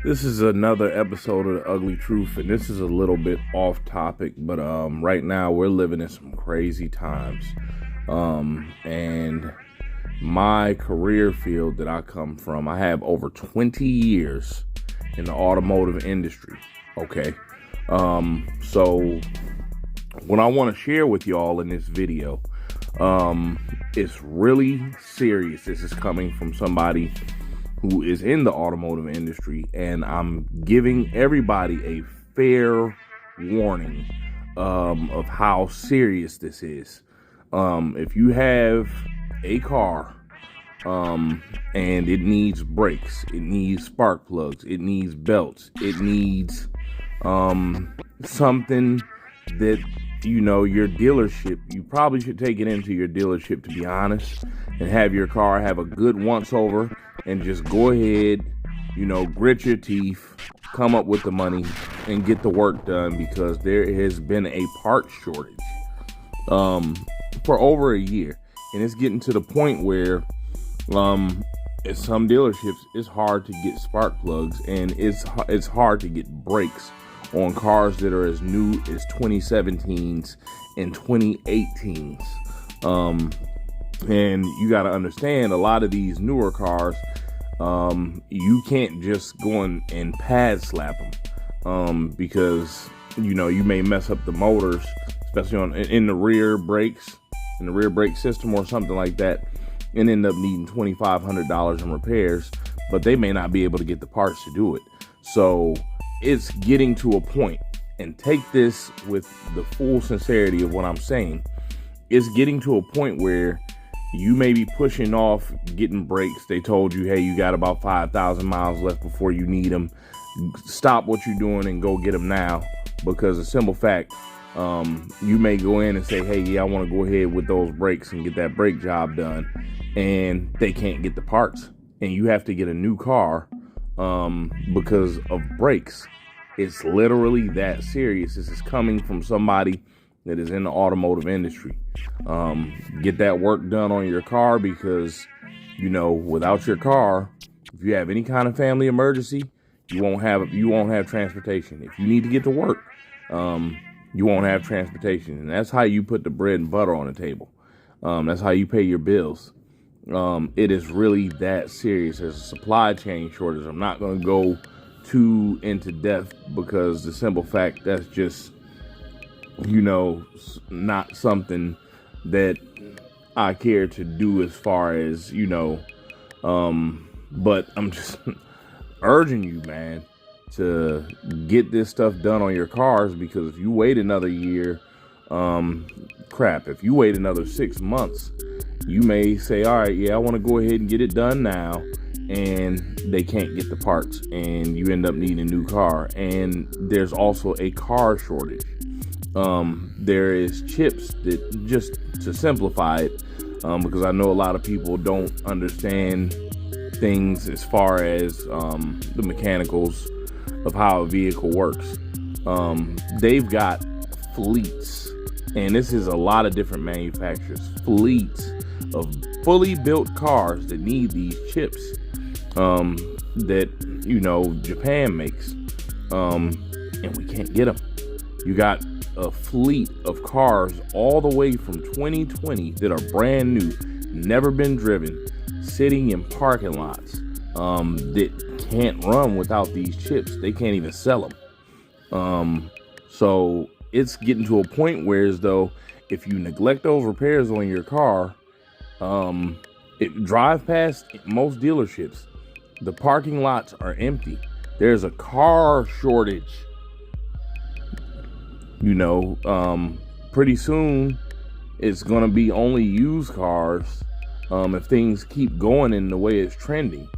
This is another episode of The Ugly Truth, and this is a little bit off topic, but right now we're living in some crazy times. And my career field that I come from, I have over 20 years in the automotive industry. Okay. So what I want to share with y'all in this video, it's really serious. This is coming from somebody who is in the automotive industry, and I'm giving everybody a fair warning of how serious this is. If you have a car and it needs brakes, it needs spark plugs, it needs belts, it needs something that, you know, your dealership, you probably should take it into your dealership, to be honest, and have your car have a good once over and just go ahead, you know, grit your teeth, come up with the money and get the work done, because there has been a part shortage for over a year, and it's getting to the point where at some dealerships it's hard to get spark plugs, and it's hard to get brakes on cars that are as new as 2017s and 2018s. And you got to understand, a lot of these newer cars, you can't just go and pad slap them, because, you know, you may mess up the motors, especially in the rear brakes, in the rear brake system or something like that, and end up needing $2,500 in repairs, but they may not be able to get the parts to do it. So it's getting to a point, and take this with the full sincerity of what I'm saying, it's getting to a point where you may be pushing off getting brakes. They told you, hey, you got about 5,000 miles left before you need them. Stop what you're doing and go get them now, because a simple fact, you may go in and say, hey, yeah, I want to go ahead with those brakes and get that brake job done, and they can't get the parts, and you have to get a new car because of brakes. It's literally that serious. This is coming from somebody that is in the automotive industry. Get that work done on your car, because, you know, without your car, if you have any kind of family emergency, you won't have transportation. If you need to get to work, you won't have transportation, and that's how you put the bread and butter on the table. That's how you pay your bills. It is really that serious. There's a supply chain shortage. I'm not going to go too into depth, because the simple fact, that's just, you know, not something that I care to do as far as, you know, but I'm just urging you, man, to get this stuff done on your cars, because if you wait another year, if you wait another 6 months, you may say, all right, yeah, I want to go ahead and get it done now, and they can't get the parts, and you end up needing a new car. And there's also a car shortage. There is chips that, just to simplify it, because I know a lot of people don't understand things as far as the mechanicals of how a vehicle works. They've got fleets, and this is a lot of different manufacturers, fleets of fully built cars that need these chips that, you know, Japan makes, and we can't get them. You got a fleet of cars all the way from 2020 that are brand new, never been driven, sitting in parking lots that can't run without these chips. They can't even sell them. So it's getting to a point where, as though, if you neglect those repairs on your car, drive past most dealerships, the parking lots are empty. There's a car shortage. You know, pretty soon it's going to be only used cars if things keep going in the way it's trending.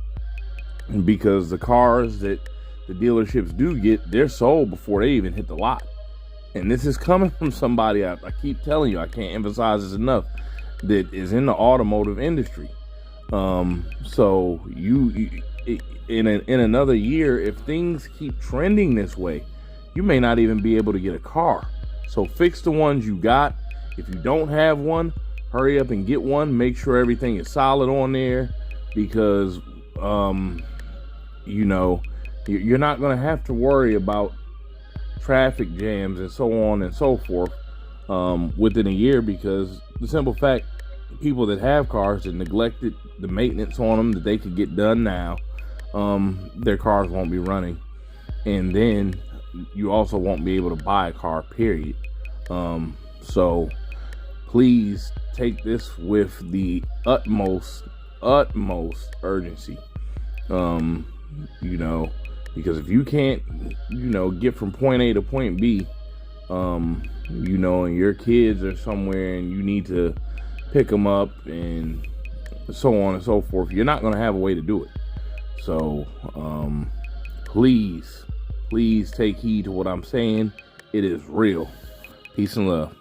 Because the cars that the dealerships do get, they're sold before they even hit the lot. And this is coming from somebody, I keep telling you, I can't emphasize this enough, that is in the automotive industry. So you in another year, if things keep trending this way, you may not even be able to get a car. So fix the ones you got. If you don't have one, hurry up and get one. Make sure everything is solid on there, because you know, You're not going to have to worry about traffic jams and so on and so forth within a year, because the simple fact, people that have cars that neglected the maintenance on them that they could get done now, their cars won't be running, and then you also won't be able to buy a car, period. So please take this with the utmost urgency. You know, because if you can't, you know, get from point A to point B, you know, and your kids are somewhere and you need to pick them up and so on and so forth, you're not going to have a way to do it. So please take heed to what I'm saying. It is real. Peace and love.